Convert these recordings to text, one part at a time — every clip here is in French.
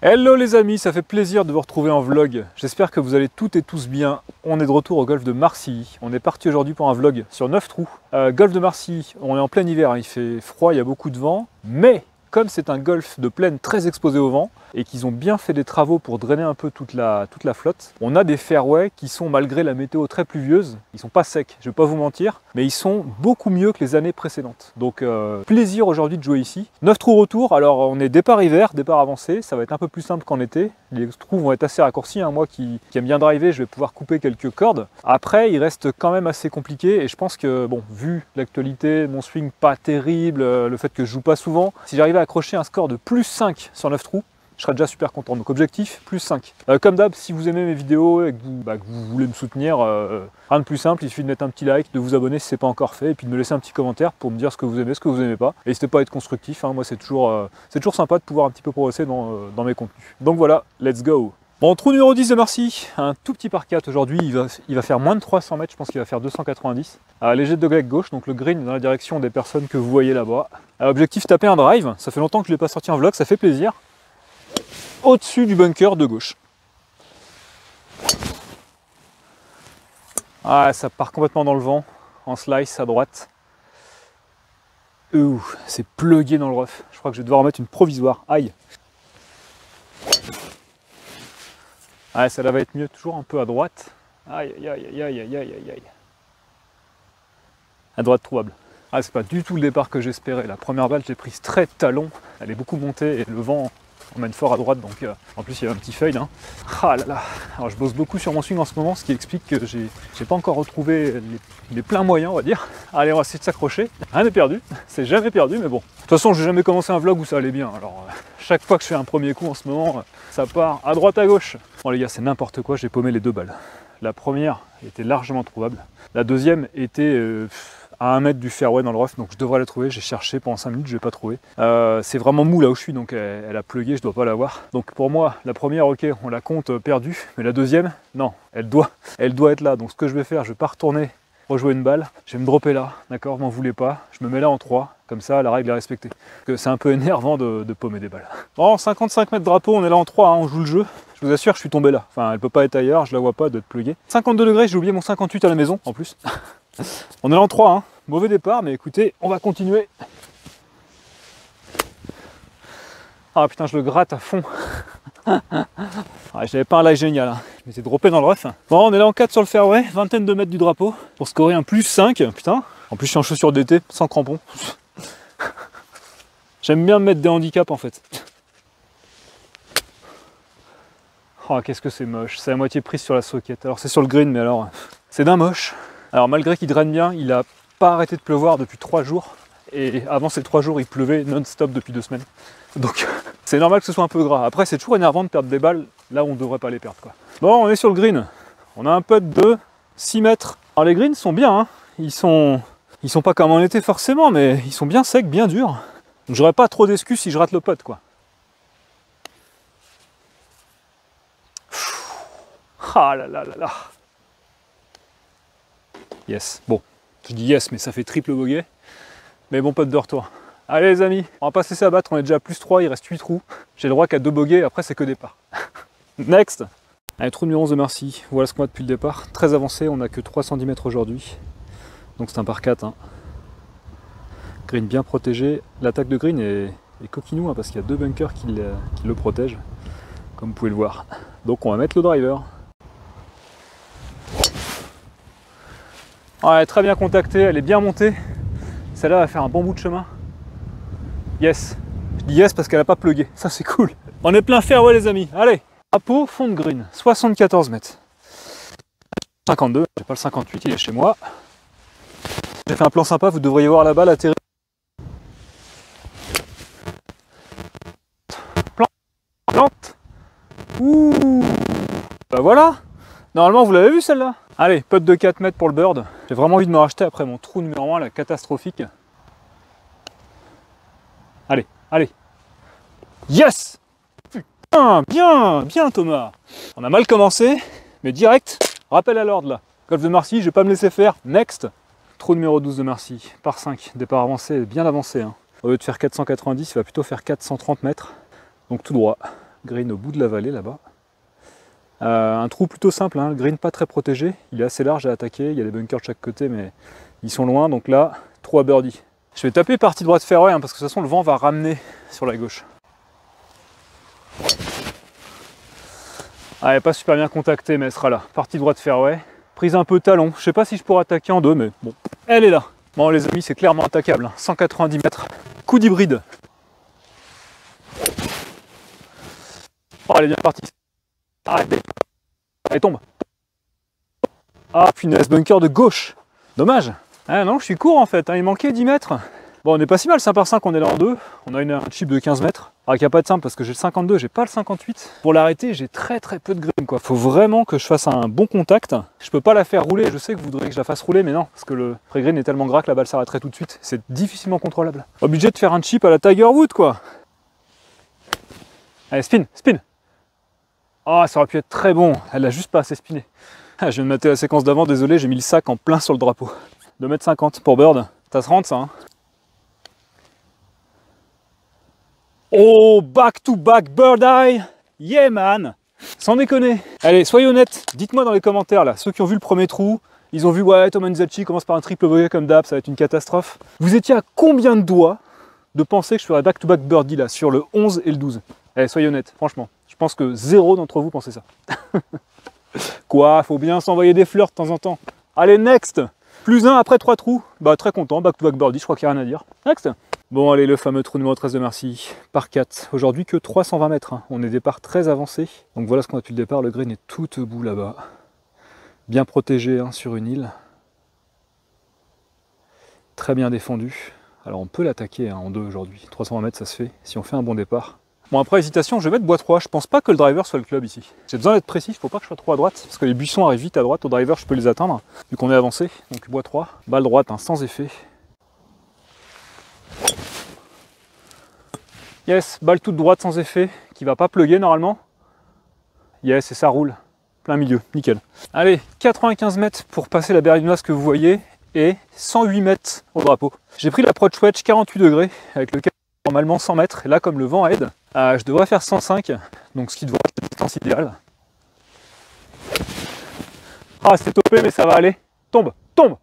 Hello les amis, ça fait plaisir de vous retrouver en vlog. J'espère que vous allez toutes et tous bien. On est de retour au golfe de Marcilly. On est parti aujourd'hui pour un vlog sur 9 trous. Golfe de Marcilly, on est en plein hiver, hein. Il fait froid, il y a beaucoup de vent. Mais comme c'est un golfe de plaine très exposé au vent et qu'ils ont bien fait des travaux pour drainer un peu toute la flotte, on a des fairways qui sont, malgré la météo très pluvieuse, ils sont pas secs, je vais pas vous mentir, mais ils sont beaucoup mieux que les années précédentes. Donc plaisir aujourd'hui de jouer ici. 9 trous retour, alors on est départ hiver, départ avancé, ça va être un peu plus simple qu'en été. Les trous vont être assez raccourcis, hein. Moi qui aime bien driver, je vais pouvoir couper quelques cordes. Après, il reste quand même assez compliqué et je pense que, bon, vu l'actualité, mon swing pas terrible, le fait que je joue pas souvent, si j'arrivais à accrocher un score de plus 5 sur 9 trous, je serais déjà super content. Donc objectif, plus 5. Comme d'hab, si vous aimez mes vidéos et que vous voulez me soutenir, rien de plus simple, il suffit de mettre un petit like, de vous abonner si ce n'est pas encore fait, et puis de me laisser un petit commentaire pour me dire ce que vous aimez, ce que vous n'aimez pas. N'hésitez pas à être constructif, hein. Moi c'est toujours sympa de pouvoir un petit peu progresser dans mes contenus. Donc voilà, let's go. Bon, trou numéro 10 de Marcilly, un tout petit par 4 aujourd'hui, il va faire moins de 300 mètres, je pense qu'il va faire 290. Léger degré gauche, donc le green est dans la direction des personnes que vous voyez là-bas. Objectif, taper un drive, ça fait longtemps que je ne l'ai pas sorti en vlog, ça fait plaisir. Au-dessus du bunker de gauche. Ah, ça part complètement dans le vent, en slice à droite. Ouh, c'est plugué dans le rough. Je crois que je vais devoir en mettre une provisoire. Aïe. Ah, ça là va être mieux, toujours un peu à droite. Aïe, aïe, aïe, aïe, aïe, aïe, aïe. À droite trouvable. Ah, c'est pas du tout le départ que j'espérais. La première balle, j'ai prise très talon. Elle est beaucoup montée et le vent emmène fort à droite, donc en plus il y a un petit fail, hein. Ah là là. Alors je bosse beaucoup sur mon swing en ce moment, ce qui explique que j'ai pas encore retrouvé les pleins moyens, on va dire. Allez, on va essayer de s'accrocher. Rien n'est perdu, c'est jamais perdu, mais bon. De toute façon, j'ai jamais commencé un vlog où ça allait bien. Alors chaque fois que je fais un premier coup en ce moment, ça part à droite à gauche. Bon les gars, c'est n'importe quoi, j'ai paumé les deux balles. La première était largement trouvable. La deuxième était à 1 mètre du fairway dans le rough, donc je devrais la trouver. J'ai cherché pendant 5 minutes, je ne l'ai pas trouvé. C'est vraiment mou là où je suis, donc elle a plugué, je ne dois pas l'avoir. Donc pour moi, la première, ok, on la compte perdue, mais la deuxième, non, elle doit être là. Donc ce que je vais faire, je ne vais pas retourner rejouer une balle, je vais me dropper là, d'accord, m'en voulez pas, je me mets là en 3, comme ça la règle est respectée. Parce que c'est un peu énervant de paumer des balles. Bon, 55 mètres drapeau, on est là en 3, hein, on joue le jeu. Je vous assure, je suis tombé là. Enfin, elle peut pas être ailleurs, je la vois pas, d'être pluguée. 52 degrés, j'ai oublié mon 58 à la maison, en plus. On est là en 3, hein. Mauvais départ, mais écoutez, on va continuer. Ah putain, je le gratte à fond. J'avais pas un lie génial, hein. Je m'étais droppé dans le rough. Bon, on est là en 4 sur le fairway, vingtaine de mètres du drapeau, pour scorer un plus 5, putain. En plus, je suis en chaussures d'été, sans crampons. J'aime bien me mettre des handicaps, en fait. Oh, qu'est-ce que c'est moche, c'est à moitié prise sur la socket. Alors c'est sur le green, mais alors, c'est d'un moche. Alors malgré qu'il draine bien, il a pas arrêté de pleuvoir depuis 3 jours. Et avant ces 3 jours, il pleuvait non-stop depuis 2 semaines. Donc c'est normal que ce soit un peu gras. Après, c'est toujours énervant de perdre des balles là où on ne devrait pas les perdre, quoi. Bon, on est sur le green. On a un putt de 6 mètres. Alors les greens sont bien, hein. Ils sont pas comme en été forcément, mais ils sont bien secs, bien durs. J'aurais pas trop d'excuses si je rate le putt, quoi. Ah là là là là. Yes. Bon, je dis yes, mais ça fait triple bogey. Mais bon, putt de retour. Allez les amis, on va pas se laisser abattre, on est déjà à plus 3, il reste 8 trous. J'ai le droit qu'à 2 bogeys, après c'est que départ. Next. Allez, trou numéro 11 de Marcilly. Voilà ce qu'on a depuis le départ. Très avancé, on n'a que 310 mètres aujourd'hui. Donc c'est un par 4. Hein. Green bien protégé. L'attaque de green est coquinou, hein, parce qu'il y a 2 bunkers qui le protègent, comme vous pouvez le voir. Donc on va mettre le driver. Ouais, très bien contactée, elle est bien montée. Celle-là va faire un bon bout de chemin. Yes. Je dis yes parce qu'elle n'a pas plugué. Ça, c'est cool. On est plein fairway, les amis. Allez. Drapeau, fond de green. 74 mètres. 52. J'ai pas le 58, il est chez moi. J'ai fait un plan sympa. Vous devriez voir la balle atterrir. Plante. Ouh. Bah voilà. Normalement, vous l'avez vu celle-là. Allez, putt de 4 mètres pour le bird. J'ai vraiment envie de me racheter après mon trou numéro 1, la catastrophique. Allez, allez. Yes! Putain, bien, bien Thomas. On a mal commencé, mais direct, rappel à l'ordre là. Golfe de Marcilly, je vais pas me laisser faire. Next. Trou numéro 12 de Marcilly, par 5. Départ avancé, bien avancé, hein. Au lieu de faire 490, il va plutôt faire 430 mètres. Donc tout droit. green au bout de la vallée là-bas. Un trou plutôt simple, hein, le green pas très protégé, il est assez large à attaquer, il y a des bunkers de chaque côté mais ils sont loin, donc là 3 birdies. Je vais taper partie droite fairway hein, parce que de toute façon le vent va ramener sur la gauche. Ah, elle n'est pas super bien contactée mais elle sera là. Partie droite fairway, prise un peu talon, je sais pas si je pourrais attaquer en deux mais bon, elle est là. Bon les amis c'est clairement attaquable, hein. 190 mètres, coup d'hybride. Oh elle est bien partie. Arrêtez. Elle tombe. Ah, punaise, bunker de gauche. Dommage. Ah non, je suis court en fait, hein. Il manquait 10 mètres. Bon, on n'est pas si mal, 5 par 5, on est là en 2. On a un chip de 15 mètres. Alors qu'il n'y a pas de simple parce que j'ai le 52, j'ai pas le 58. Pour l'arrêter, j'ai très peu de green, quoi. Faut vraiment que je fasse un bon contact. Je peux pas la faire rouler, je sais que vous voudrez que je la fasse rouler, mais non, parce que le pré-green est tellement gras que la balle s'arrêterait tout de suite. C'est difficilement contrôlable. Obligé de faire un chip à la Tiger Woods, quoi. Allez, spin, spin. Oh, ça aurait pu être très bon, elle a juste pas assez spiné. Ah, je viens de mater la séquence d'avant, désolé, j'ai mis le sac en plein sur le drapeau. 2,50 m pour bird, ça se rentre ça hein. Oh, back to back bird eye. Yeah man. Sans déconner. Allez, soyez honnêtes, dites-moi dans les commentaires là, ceux qui ont vu le premier trou, ils ont vu ouais, Tom Anzachi commence par un triple bogey comme d'hab, ça va être une catastrophe. Vous étiez à combien de doigts de penser que je ferais back to back birdie là, sur le 11 et le 12? Allez, soyez honnêtes, franchement. Je pense que 0 d'entre vous pensez ça. Quoi, faut bien s'envoyer des fleurs de temps en temps. Allez, next. Plus 1 après 3 trous. Bah, très content, back to back birdie, je crois qu'il n'y a rien à dire. Next. Bon, allez, le fameux trou numéro 13 de Marcy, par 4. Aujourd'hui que 320 mètres. Hein. On est départ très avancé. Donc voilà ce qu'on a depuis le départ. Le green est tout au bout là-bas. Bien protégé hein, sur une île. Très bien défendu. Alors on peut l'attaquer hein, en 2 aujourd'hui. 320 mètres, ça se fait. Si on fait un bon départ. Bon après hésitation, je vais mettre bois 3, je pense pas que le driver soit le club ici. J'ai besoin d'être précis, il faut pas que je sois trop à droite, parce que les buissons arrivent vite à droite, au driver je peux les atteindre, vu qu'on est avancé, donc bois 3, balle droite, hein, sans effet. Yes, balle toute droite sans effet, qui va pas plugger normalement. Yes, et ça roule, plein milieu, nickel. Allez, 95 mètres pour passer la berlinoise que vous voyez, et 108 mètres au drapeau. J'ai pris l'approach wedge 48 degrés, avec lequel normalement 100 mètres, et là comme le vent aide, je devrais faire 105, donc ce qui devrait être la distance idéale. Ah c'est topé mais ça va aller. Tombe, tombe.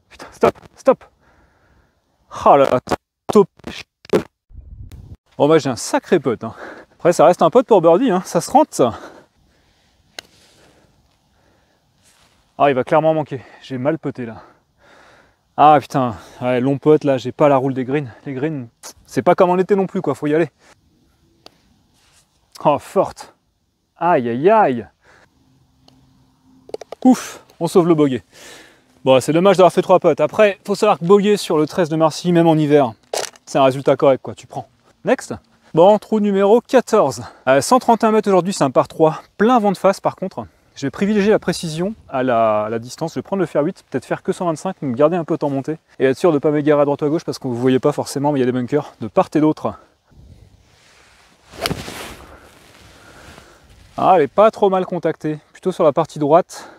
Putain, stop, stop. Ah là là, top. Bon bah j'ai un sacré putt. Hein. Après ça reste un putt pour birdie, hein. Ça se rentre ça. Ah il va clairement manquer, j'ai mal putté là. Ah putain, ouais, long putt là, j'ai pas la roule des greens. Les greens, c'est pas comme en été non plus quoi, faut y aller. Oh, forte. Aïe, aïe, aïe. Ouf, on sauve le bogey. Bon, c'est dommage d'avoir fait 3 putts. Après, faut savoir que bogey sur le 13 de Marcy, même en hiver, c'est un résultat correct, quoi. Tu prends. Next. Bon, trou numéro 14. 131 mètres aujourd'hui, c'est un par 3. Plein vent de face, par contre. Je vais privilégier la précision à la distance. Je vais prendre le fer 8, peut-être faire que 125, me garder un peu de temps monté. Et être sûr de ne pas m'égarer à droite ou à gauche, parce que vous ne voyez pas forcément, mais il y a des bunkers de part et d'autre. Ah, elle est pas trop mal contactée, plutôt sur la partie droite.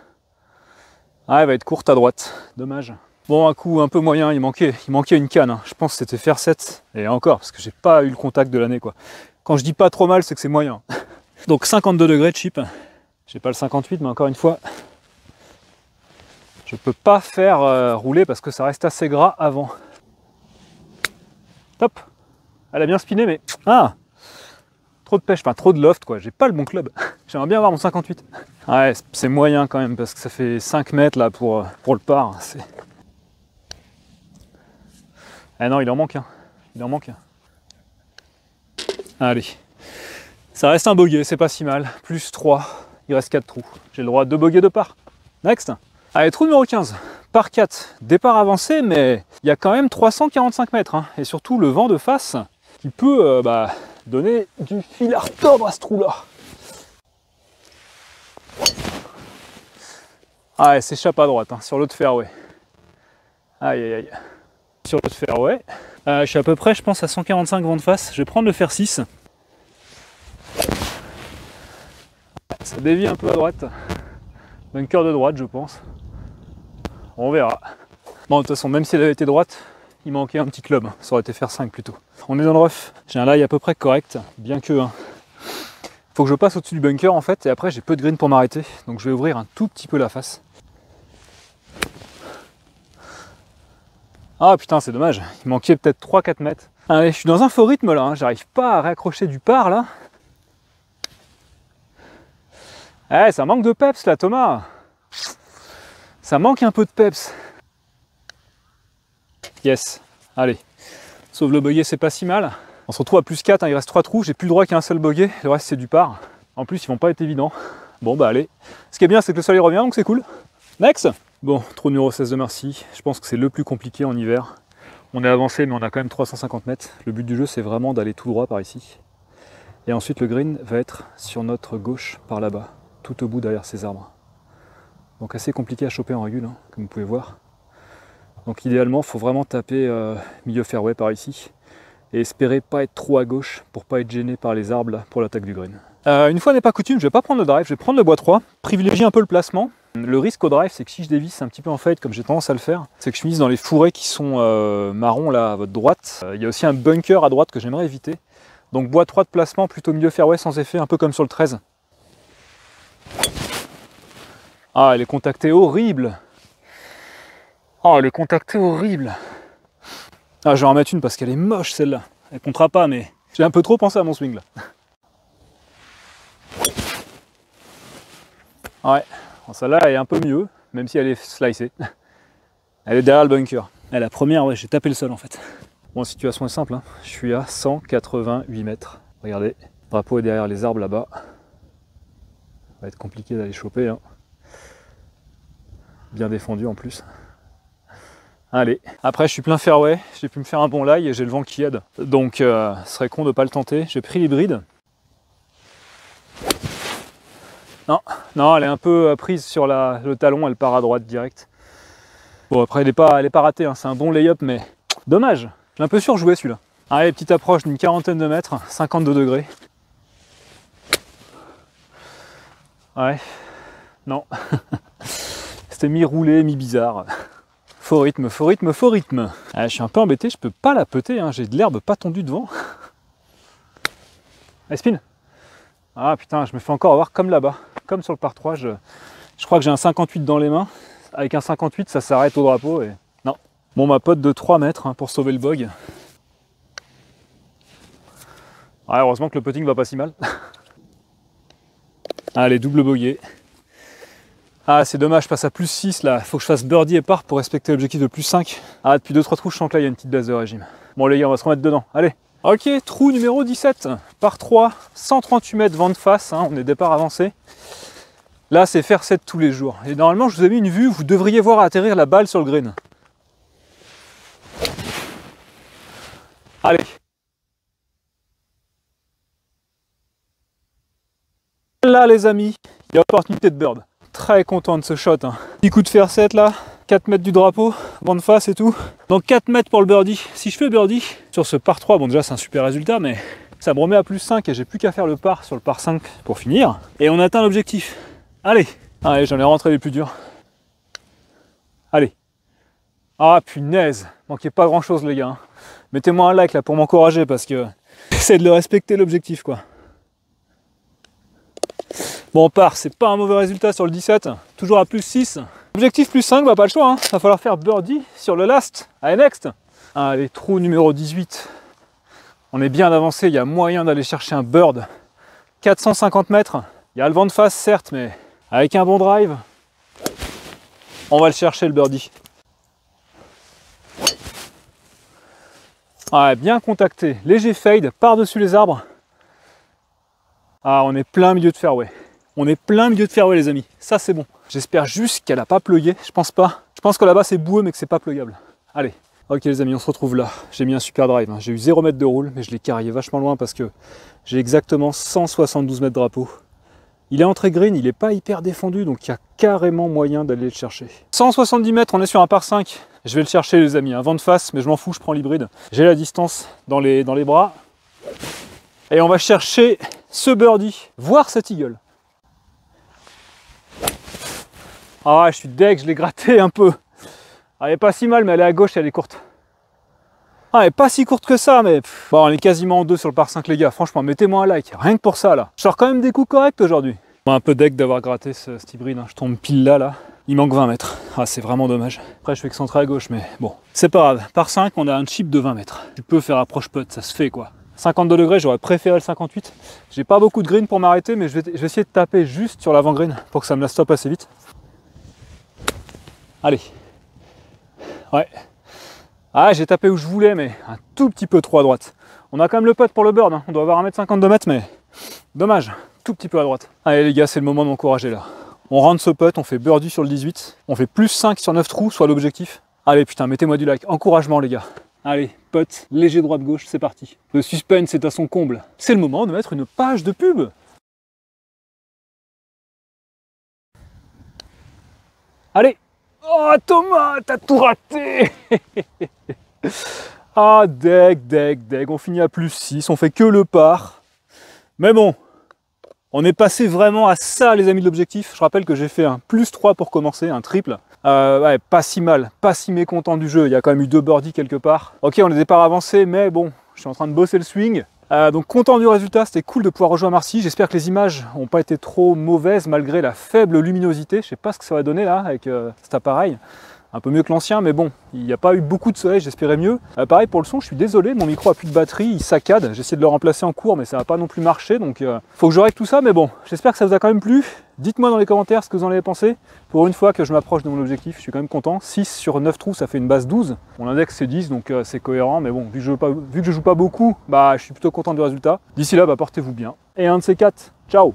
Ah, elle va être courte à droite, dommage. Bon, un coup un peu moyen, il manquait une canne. Hein. Je pense que c'était fer 7, et encore, parce que j'ai pas eu le contact de l'année, quoi. Quand je dis pas trop mal, c'est que c'est moyen. Donc 52 degrés de chip. J'ai pas le 58, mais encore une fois, je peux pas faire rouler parce que ça reste assez gras avant. Top. Elle a bien spiné, mais... Ah, trop de pêche, enfin trop de loft quoi, j'ai pas le bon club. J'aimerais bien avoir mon 58. Ouais, c'est moyen quand même parce que ça fait 5 mètres là pour le par. Ah non, il en manque un. Il en manque un. Allez. Ça reste un bogey, c'est pas si mal. Plus 3, il reste 4 trous. J'ai le droit à 2 bogeys de par. Next. Allez, trou numéro 15. Par 4, départ avancé, mais il y a quand même 345 mètres. Hein. Et surtout le vent de face qui peut... donner du fil à retordre à ce trou là. Ah elle s'échappe à droite hein, sur l'autre fairway. Aïe aïe aïe. Sur l'autre fairway. Je suis à peu près je pense à 145 vent de face. Je vais prendre le fer 6. Ça dévie un peu à droite. Bunker de droite je pense. On verra. Bon de toute façon même si elle avait été droite, il manquait un petit club. Ça aurait été fer 5 plutôt. On est dans le rough. J'ai un lie à peu près correct, bien que hein, Faut que je passe au-dessus du bunker en fait, et après j'ai peu de green pour m'arrêter, donc je vais ouvrir un tout petit peu la face. Ah putain, c'est dommage, il manquait peut-être 3-4 mètres. Allez, je suis dans un faux rythme là, hein. J'arrive pas à raccrocher du par là. Eh, ça manque de peps là, Thomas. Ça manque un peu de peps. Yes, allez. Sauf le bogey, c'est pas si mal. On se retrouve à plus 4, hein. Il reste 3 trous, j'ai plus le droit qu'à un seul bogey, le reste c'est du par. En plus, ils vont pas être évidents. Bon bah allez. Ce qui est bien, c'est que le soleil revient, donc c'est cool. Next. Bon, trou numéro 16 de Marcy. Je pense que c'est le plus compliqué en hiver. On est avancé, mais on a quand même 350 mètres. Le but du jeu, c'est vraiment d'aller tout droit par ici. Et ensuite, le green va être sur notre gauche, par là-bas, tout au bout derrière ces arbres. Donc assez compliqué à choper en régule, hein, comme vous pouvez voir. Donc idéalement, il faut vraiment taper milieu fairway par ici. Et espérer pas être trop à gauche pour pas être gêné par les arbres là, pour l'attaque du green. Une fois n'est pas coutume, je vais pas prendre le drive, je vais prendre le bois 3, privilégier un peu le placement. Le risque au drive, c'est que si je dévisse un petit peu en fade, comme j'ai tendance à le faire, c'est que je finisse dans les fourrés qui sont marrons là à votre droite. Il y a aussi un bunker à droite que j'aimerais éviter. Donc bois 3 de placement, plutôt milieu fairway sans effet, un peu comme sur le 13. Ah, elle est contactée horrible. Oh, elle est contactée horrible. Ah, je vais en mettre une parce qu'elle est moche celle-là. Elle comptera pas, mais j'ai un peu trop pensé à mon swing là. Ouais, bon, celle-là elle est un peu mieux, même si elle est slicée. Elle est derrière le bunker. Et la première, ouais, j'ai tapé le sol en fait. Bon, la situation est simple, hein. Je suis à 188 mètres. Regardez, le drapeau est derrière les arbres là-bas. Ça va être compliqué d'aller choper, hein. Bien défendu en plus. Allez, après je suis plein fairway, j'ai pu me faire un bon lie et j'ai le vent qui aide. Donc ce serait con de ne pas le tenter. J'ai pris l'hybride. Non, non, elle est un peu prise sur le talon, elle part à droite direct. Bon après elle est pas ratée, hein. C'est un bon lay-up mais dommage. J'ai un peu surjoué celui-là. Allez, petite approche d'une quarantaine de mètres, 52 degrés. Ouais, non. C'était mi-roulé, mi-bizarre. Faux rythme, faux rythme, faux rythme. Ah, je suis un peu embêté, je peux pas la peter, hein. J'ai de l'herbe pas tondue devant. Allez, spin. Ah putain, je me fais encore avoir comme là-bas. Comme sur le par 3, je crois que j'ai un 58 dans les mains. Avec un 58, ça s'arrête au drapeau et... Non. Bon, ma pote de 3 mètres hein, pour sauver le bog. Ouais, heureusement que le putting va pas si mal. Allez, double bogey. Ah, c'est dommage, je passe à plus 6 là. Faut que je fasse birdie et par pour respecter l'objectif de plus 5. Ah, depuis 2-3 trous, je sens que là, il y a une petite baisse de régime. Bon, les gars, on va se remettre dedans. Allez. Ok, trou numéro 17, par 3, 138 mètres vent de face. Hein, on est départ avancé. Là, c'est faire 7 tous les jours. Et normalement, je vous ai mis une vue, vous devriez voir atterrir la balle sur le green. Allez. Là, les amis, il y a opportunité de bird. Très content de ce shot. Hein. Petit coup de fer 7 là, 4 mètres du drapeau, vent de face et tout. Donc 4 mètres pour le birdie. Si je fais birdie sur ce par 3, bon déjà c'est un super résultat, mais ça me remet à plus 5 et j'ai plus qu'à faire le par sur le par 5 pour finir. Et on atteint l'objectif. Allez, allez, j'en ai rentré les plus durs. Allez. Ah punaise, manquait pas grand chose les gars. Mettez-moi un like là pour m'encourager parce que c'est de le respecter l'objectif quoi. Bon, on part, c'est pas un mauvais résultat sur le 17, toujours à plus 6. Objectif plus 5, bah pas le choix, hein. Va falloir faire birdie sur le last. Allez, next. Allez, trou numéro 18. On est bien avancé, il y a moyen d'aller chercher un bird. 450 mètres, il y a le vent de face certes, mais avec un bon drive, on va le chercher le birdie. Ouais, bien contacté, léger fade, par-dessus les arbres. Ah, on est plein milieu de fairway. On est plein milieu de fairway les amis, ça c'est bon. J'espère juste qu'elle n'a pas plugué, je pense pas. Je pense que là-bas c'est boueux mais que c'est pas plugable. Allez, ok les amis, on se retrouve là. J'ai mis un super drive, hein. J'ai eu 0 mètre de roule, mais je l'ai carrié vachement loin parce que j'ai exactement 172 mètres de drapeau. Il est entré green, il n'est pas hyper défendu, donc il y a carrément moyen d'aller le chercher. 170 mètres, on est sur un par 5. Je vais le chercher les amis, un vent de face, mais je m'en fous, je prends l'hybride. J'ai la distance dans les bras. Et on va chercher ce birdie, voir cet eagle. Ah, je suis deg, je l'ai gratté un peu. Elle est pas si mal, mais elle est à gauche et elle est courte. Ah, elle est pas si courte que ça, mais bon, on est quasiment en 2 sur le par 5 les gars. Franchement, mettez-moi un like, rien que pour ça là. Je sors quand même des coups corrects aujourd'hui. Bon, un peu deck d'avoir gratté cet hybride, hein. Je tombe pile là. Il manque 20 mètres. Ah, c'est vraiment dommage. Après, je fais que centrer à gauche, mais bon, c'est pas grave. Par 5, on a un chip de 20 mètres. Tu peux faire approche putt, ça se fait quoi. 52 degrés, j'aurais préféré le 58. J'ai pas beaucoup de green pour m'arrêter, mais je vais essayer de taper juste sur l'avant green pour que ça me la stoppe assez vite. Allez. Ouais. Ah, j'ai tapé où je voulais, mais un tout petit peu trop à droite. On a quand même le putt pour le bird, hein. On doit avoir 1m52 mètres, mais dommage, tout petit peu à droite. Allez les gars, c'est le moment de m'encourager là. On rentre ce putt, on fait birdie sur le 18, on fait plus 5 sur 9 trous, soit l'objectif. Allez putain, mettez-moi du like, encouragement les gars. Allez, putt, léger droite-gauche, c'est parti. Le suspense est à son comble. C'est le moment de mettre une page de pub. Allez. Oh Thomas, t'as tout raté. Ah, deck, on finit à plus 6, on fait que le par. Mais bon, on est passé vraiment à ça les amis de l'objectif. Je rappelle que j'ai fait un plus 3 pour commencer, un triple. Ouais, pas si mal, pas si mécontent du jeu, il y a quand même eu 2 birdies quelque part. Ok, on est départ avancé, mais bon, je suis en train de bosser le swing. Donc content du résultat, c'était cool de pouvoir rejoindre Marcy. J'espère que les images n'ont pas été trop mauvaises malgré la faible luminosité. Je sais pas ce que ça va donner là avec cet appareil. Un peu mieux que l'ancien, mais bon, il n'y a pas eu beaucoup de soleil, j'espérais mieux. Pareil pour le son, je suis désolé, mon micro a plus de batterie, il saccade. J'ai essayé de le remplacer en cours, mais ça n'a pas non plus marché, donc faut que je règle tout ça, mais bon, j'espère que ça vous a quand même plu. Dites-moi dans les commentaires ce que vous en avez pensé. Pour une fois que je m'approche de mon objectif, je suis quand même content. 6 sur 9 trous, ça fait une base 12. Mon index c'est 10, donc c'est cohérent, mais bon, vu que je joue pas beaucoup, bah je suis plutôt content du résultat. D'ici là, bah portez-vous bien. Et un de ces 4, ciao!